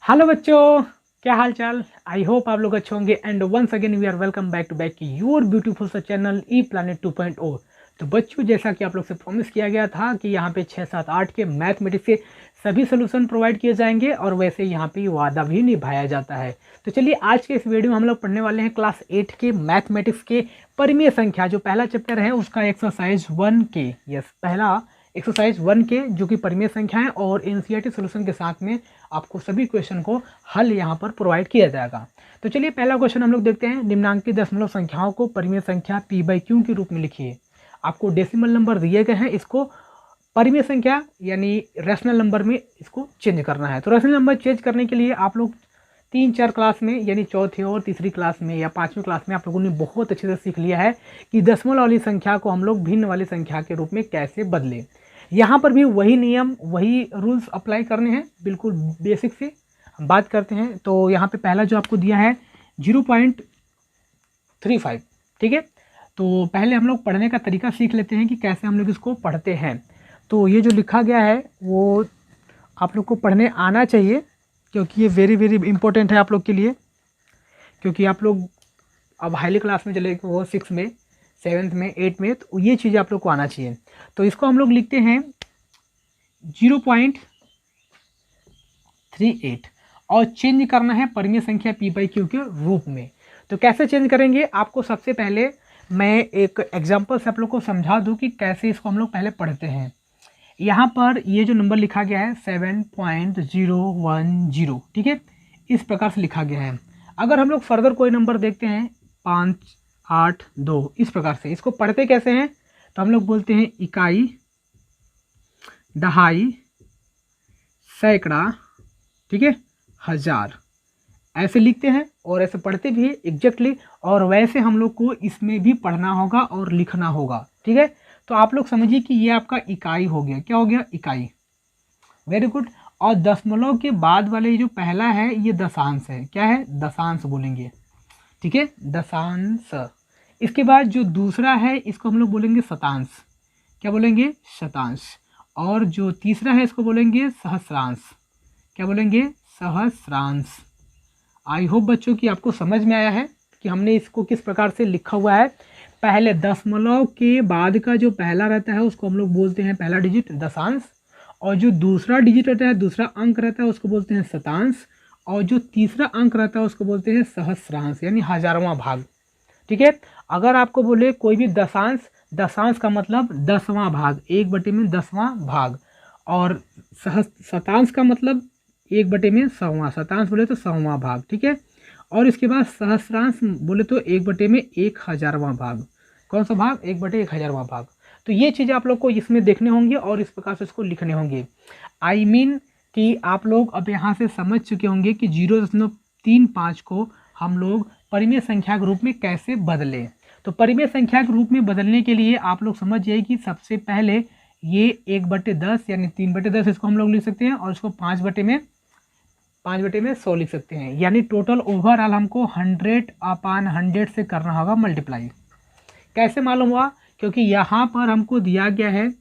Hello बच्चों, क्या हाल चाल। आई होप आप लोग अच्छे होंगे and once again we are welcome back to your beautiful सा चैनल ई प्लानेट 2.0। तो बच्चों, जैसा कि आप लोग से प्रॉमिस किया गया था कि यहाँ पे 6, 7, 8 के मैथमेटिक्स के सभी सोल्यूशन प्रोवाइड किए जाएंगे और वैसे यहाँ पे वादा भी निभाया जाता है। तो चलिए आज के इस वीडियो में हम लोग पढ़ने वाले हैं क्लास 8 के मैथमेटिक्स के परिमेय संख्या। जो पहला चैप्टर है उसका एक्सरसाइज 1 के, यस पहला एक्सरसाइज 1 के जो कि परिमेय संख्या है और एनसीईआरटी सॉल्यूशन के साथ में आपको सभी क्वेश्चन को हल यहाँ पर प्रोवाइड किया जाएगा। तो चलिए पहला क्वेश्चन हम लोग देखते हैं। निम्नांकित दशमलव संख्याओं को परिमेय संख्या p/q के रूप में लिखिए। आपको डेसिमल नंबर दिए गए हैं, इसको परिमेय संख्या यानी रैशनल नंबर में इसको चेंज करना है। तो रैशनल नंबर चेंज करने के लिए आप लोग 3-4 क्लास में यानी चौथी और तीसरी क्लास में या 5वीं क्लास में आप लोगों ने बहुत अच्छे से सीख लिया है कि दशमलव वाली संख्या को हम लोग भिन्न वाली संख्या के रूप में कैसे बदलें। यहाँ पर भी वही नियम वही रूल्स अप्लाई करने हैं, बिल्कुल बेसिक से हम बात करते हैं। तो यहाँ पे पहला जो आपको दिया है 0.35, ठीक है। तो पहले हम लोग पढ़ने का तरीका सीख लेते हैं कि कैसे हम लोग इसको पढ़ते हैं। तो ये जो लिखा गया है वो आप लोग को पढ़ने आना चाहिए, क्योंकि ये वेरी वेरी इंपॉर्टेंट है आप लोग के लिए, क्योंकि आप लोग अब हाईली क्लास में चले वो 6 में 7th में 8th में, तो ये चीज़ आप लोग को आना चाहिए। तो इसको हम लोग लिखते हैं 0.38 और चेंज करना है परिमेय संख्या p/q के रूप में। तो कैसे चेंज करेंगे, आपको सबसे पहले मैं एक एग्जांपल से आप लोग को समझा दूं कि कैसे इसको हम लोग पहले पढ़ते हैं। यहाँ पर ये जो नंबर लिखा गया है 7.010, ठीक है, इस प्रकार से लिखा गया है। अगर हम लोग फर्दर कोई नंबर देखते हैं 5, 8, 2, इस प्रकार से, इसको पढ़ते कैसे हैं तो हम लोग बोलते हैं इकाई, दहाई, सैकड़ा, ठीक है, हजार, ऐसे लिखते हैं और ऐसे पढ़ते भी एग्जैक्टली। और वैसे हम लोग को इसमें भी पढ़ना होगा और लिखना होगा, ठीक है। तो आप लोग समझिए कि ये आपका इकाई हो गया। क्या हो गया? इकाई। Very good. और दशमलव के बाद वाले जो पहला है ये दशांश है। क्या है? दशांश बोलेंगे, ठीक है, दशांश। इसके बाद जो दूसरा है इसको हम लोग बोलेंगे शतांश। क्या बोलेंगे? शतांश। और जो तीसरा है इसको बोलेंगे सहस्रांश। क्या बोलेंगे? सहस्रांश। आई होप बच्चों कि आपको समझ में आया है कि हमने इसको किस प्रकार से लिखा हुआ है। पहले दशमलव के बाद का जो पहला रहता है उसको हम लोग बोलते हैं पहला डिजिट दशांश, और जो दूसरा डिजिट रहता है, दूसरा अंक रहता है, उसको बोलते हैं शतांश, और जो तीसरा अंक रहता है उसको बोलते हैं सहस्रांश यानी हजारवां भाग, ठीक है। अगर आपको बोले कोई भी दशांश, दशांश का मतलब 10वां भाग, 1/10वां भाग, और शतांश का मतलब 1/100वां, शतांश बोले तो 100वां भाग, ठीक है। और इसके बाद सहस्रांश बोले तो 1/1000वां भाग। कौन सा भाग? 1/1000वां भाग। तो ये चीज़ें आप लोग को इसमें देखने होंगे और इस प्रकार से इसको लिखने होंगे। आई मीन कि आप लोग अब यहाँ से समझ चुके होंगे कि 0.35 को हम लोग परिमेय संख्या के रूप में कैसे बदलें। तो परिमेय संख्या के रूप में बदलने के लिए आप लोग समझ जाइए कि सबसे पहले ये 1/10 यानी 3/10 इसको हम लोग लिख सकते हैं, और इसको 5/100 लिख सकते हैं। यानी टोटल ओवरऑल हमको 100/100 से करना होगा मल्टीप्लाई। कैसे मालूम हुआ? क्योंकि यहाँ पर हमको दिया गया है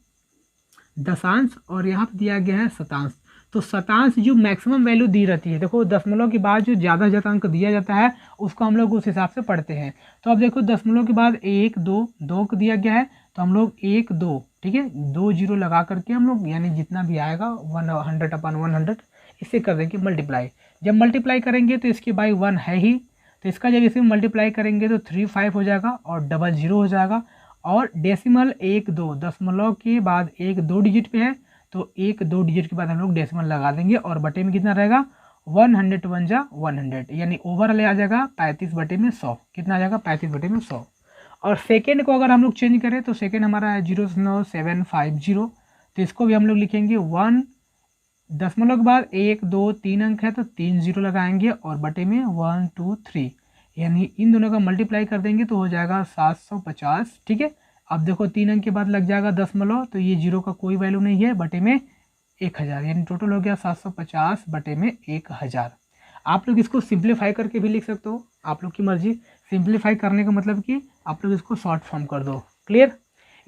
दशांश और यहाँ पर दिया गया है शतांश। तो शतांश जो मैक्सिमम वैल्यू दी रहती है, देखो दशमलव के बाद जो ज़्यादा ज़्यादा अंक दिया जाता है उसको हम लोग उस हिसाब से पढ़ते हैं। तो अब देखो दशमलव के बाद 1, 2 को दिया गया है, तो हम लोग 1, 2, ठीक है, 2 0 लगा करके हम लोग यानी जितना भी आएगा 100/100 इससे कर देंगे मल्टीप्लाई। जब मल्टीप्लाई करेंगे तो इसके बाई 1 है ही, तो इसका जब इसे मल्टीप्लाई करेंगे तो 35 हो जाएगा और 00 हो जाएगा। और डेसिमल 1, 2, दशमलव के बाद 1, 2 डिजिट पे है, तो 1, 2 डिजिट के बाद हम लोग डेसिमल लगा देंगे और बटे में कितना रहेगा? 100 यानी ओवरऑल आ जाएगा 35/100। कितना आ जाएगा? 35/100। और सेकेंड को अगर हम लोग चेंज करें तो सेकेंड हमारा है 0.750, तो इसको भी हम लोग लिखेंगे 1, दशमलव के बाद 1, 2, 3 अंक है तो 3 0 लगाएंगे और बटे में 1, 2, 3, यानी इन दोनों का मल्टीप्लाई कर देंगे तो हो जाएगा 750, ठीक है। अब देखो 3 अंक के बाद लग जाएगा दशमलव, तो ये 0 का कोई वैल्यू नहीं है, बटे में 1000, यानी टोटल हो गया 750 बटे में 1000। आप लोग इसको सिंप्लीफाई करके भी लिख सकते हो, आप लोग की मर्जी। सिंप्लीफाई करने का मतलब कि आप लोग इसको शॉर्ट फॉर्म कर दो। क्लियर?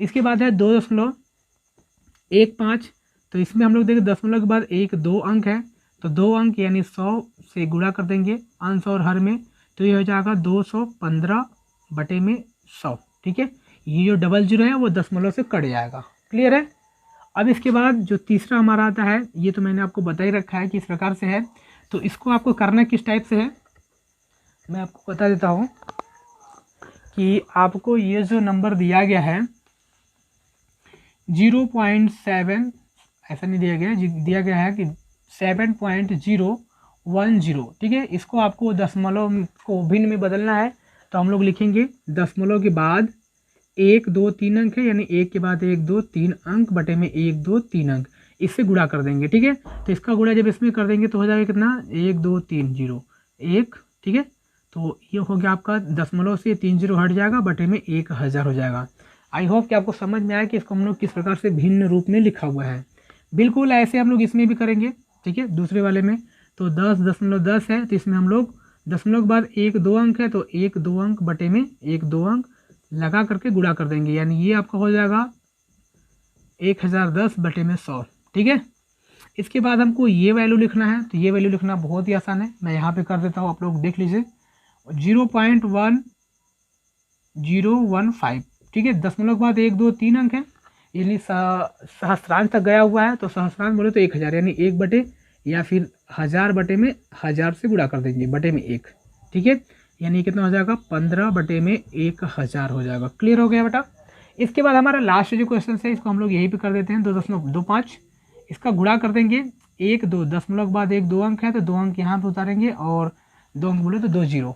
इसके बाद है 2.15, तो इसमें हम लोग देखें दशमलव के बाद 1, 2 अंक है, तो 2 अंक यानी 100 से गुणा कर देंगे अंश और हर में, तो ये हो जाएगा 215/100। ठीक है, ये जो डबल जीरो है वो दशमलव से कट जाएगा। क्लियर है। अब इसके बाद जो तीसरा हमारा आता है, ये तो मैंने आपको बता ही रखा है कि इस प्रकार से है। तो इसको आपको करना किस टाइप से है, मैं आपको बता देता हूँ कि आपको ये जो नंबर दिया गया है 0.7, ऐसा नहीं दिया गया, दिया गया है कि 7.010। ठीक है, इसको आपको दशमलव को भिन्न में बदलना है। तो हम लोग लिखेंगे दशमलव के बाद 1 2 3 अंक है, यानी 1 के बाद 1 2 3 अंक बटे में 1 2 3 अंक, इससे गुणा कर देंगे। ठीक है, तो इसका गुणा जब इसमें कर देंगे तो हो जाएगा कितना, 1 2 3 0 1। ठीक है, तो ये हो गया आपका दशमलव से 3 0 हट जाएगा, बटे में 1000 हो जाएगा। आई होप कि आपको समझ में आया कि इसको हम लोग किस प्रकार से भिन्न रूप में लिखा हुआ है। बिल्कुल ऐसे हम लोग इसमें भी करेंगे। ठीक है, दूसरे वाले में तो 10.10 है, तो इसमें हम लोग दशमलव के बाद 1 2 अंक है, तो 1 2 अंक बटे में 1 2 अंक लगा करके गुणा कर देंगे, यानी ये आपका हो जाएगा 1010/100। ठीक है, इसके बाद हमको ये वैल्यू लिखना है। तो ये वैल्यू लिखना बहुत ही आसान है, मैं यहाँ पे कर देता हूँ, आप लोग देख लीजिए 0.1015। ठीक है, दशमलव के बाद 1 2 3 अंक है, यानी सहस्रांश तक गया हुआ है, तो सहस्रांश बोले तो 1000, यानी 1 बटे या फिर 1000 बटे में 1000 से गुणा कर देंगे बटे में 1। ठीक है, यानी कितना हो जाएगा 15 बटे में 1000 हो जाएगा। क्लियर हो गया बेटा। इसके बाद हमारा लास्ट जो क्वेश्चन है इसको हम लोग यहीं पे कर देते हैं 2.25, इसका गुणा कर देंगे 1 2, दशमलव के बाद 1 2 अंक है, तो 2 अंक यहाँ पे उतारेंगे और 2 अंक बोले तो 2 0,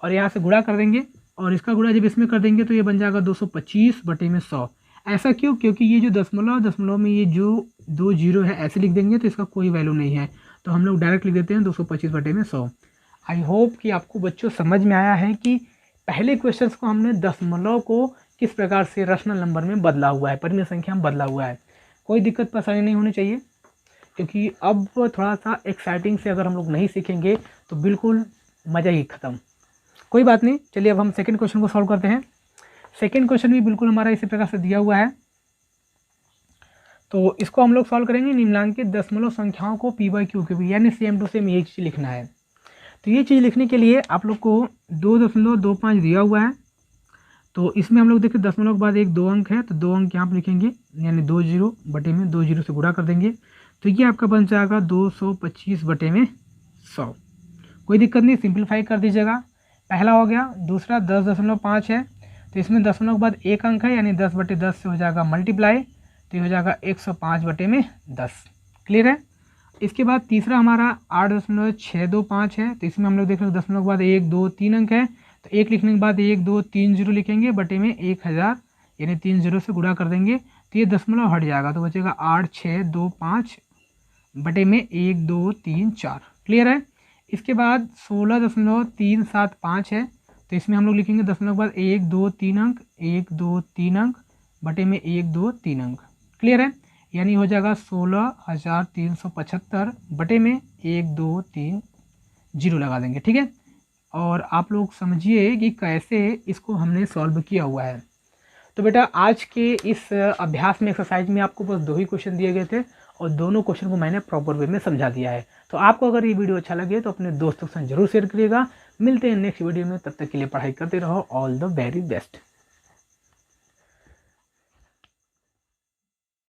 और यहाँ से गुणा कर देंगे, और इसका गुणा जब इसमें कर देंगे तो ये बन जाएगा 225/100। ऐसा क्यों, क्योंकि ये जो दशमलव में ये जो 2 0 है ऐसे लिख देंगे तो इसका कोई वैल्यू नहीं है, तो हम लोग डायरेक्ट लिख देते हैं 225/100। आई होप कि आपको बच्चों समझ में आया है कि पहले क्वेश्चंस को हमने दशमलव को किस प्रकार से रैशनल नंबर में बदला हुआ है, परिमेय संख्या में बदला हुआ है। कोई दिक्कत परेशानी नहीं होनी चाहिए, क्योंकि अब थोड़ा सा एक्साइटिंग से अगर हम लोग नहीं सीखेंगे तो बिल्कुल मज़ा ही ख़त्म। कोई बात नहीं, चलिए अब हम सेकंड क्वेश्चन को सॉल्व करते हैं। सेकंड क्वेश्चन भी बिल्कुल हमारा इसी प्रकार से दिया हुआ है, तो इसको हम लोग सॉल्व करेंगे। निम्नलिखित दशमलव संख्याओं को p/q के भी, यानी सेम टू सेम एक चीज़ लिखना है। तो ये चीज़ लिखने के लिए आप लोग को 2.25 दिया हुआ है, तो इसमें हम लोग देखिए दशमलव के बाद 1 2 अंक है, तो 2 अंक यहाँ पर लिखेंगे, यानी 2 0 बटे में 2 0 से गुणा कर देंगे, तो ये आपका बन जाएगा 225/100। कोई दिक्कत नहीं, सिंप्लीफाई कर दीजिएगा। पहला हो गया। दूसरा 10.5 है, तो इसमें दशमलव के बाद 1 अंक है, यानी 10/10 से हो जाएगा मल्टीप्लाई, तो ये हो जाएगा 105/10। क्लियर है। इसके बाद तीसरा हमारा 8.625 है, तो इसमें हम लोग देख रहे हैं दशमलव के बाद 1 2 3 अंक है, तो 1 लिखने के बाद 1 2 3 0 लिखेंगे बटे में 1000, यानी 3 0 से गुणा कर देंगे, तो ये दशमलव हट जाएगा, तो बचेगा 8625 बटे में 1 2 3 4। क्लियर है। इसके बाद 16.375 है, तो इसमें हम लोग लिखेंगे दशमलव के बाद 1 2 3 अंक, 1 2 3 अंक बटे में 1 2 3 अंक। क्लियर है, यानी हो जाएगा 16,375 बटे में 1 2 3 0 लगा देंगे। ठीक है, और आप लोग समझिए कि कैसे इसको हमने सॉल्व किया हुआ है। तो बेटा आज के इस अभ्यास में, एक्सरसाइज में आपको बस 2 ही क्वेश्चन दिए गए थे, और दोनों क्वेश्चन को मैंने प्रॉपर वे में समझा दिया है। तो आपको अगर ये वीडियो अच्छा लगे तो अपने दोस्तों के साथ जरूर शेयर करिएगा। मिलते हैं नेक्स्ट वीडियो में, तब तक के लिए पढ़ाई करते रहो। All the very best.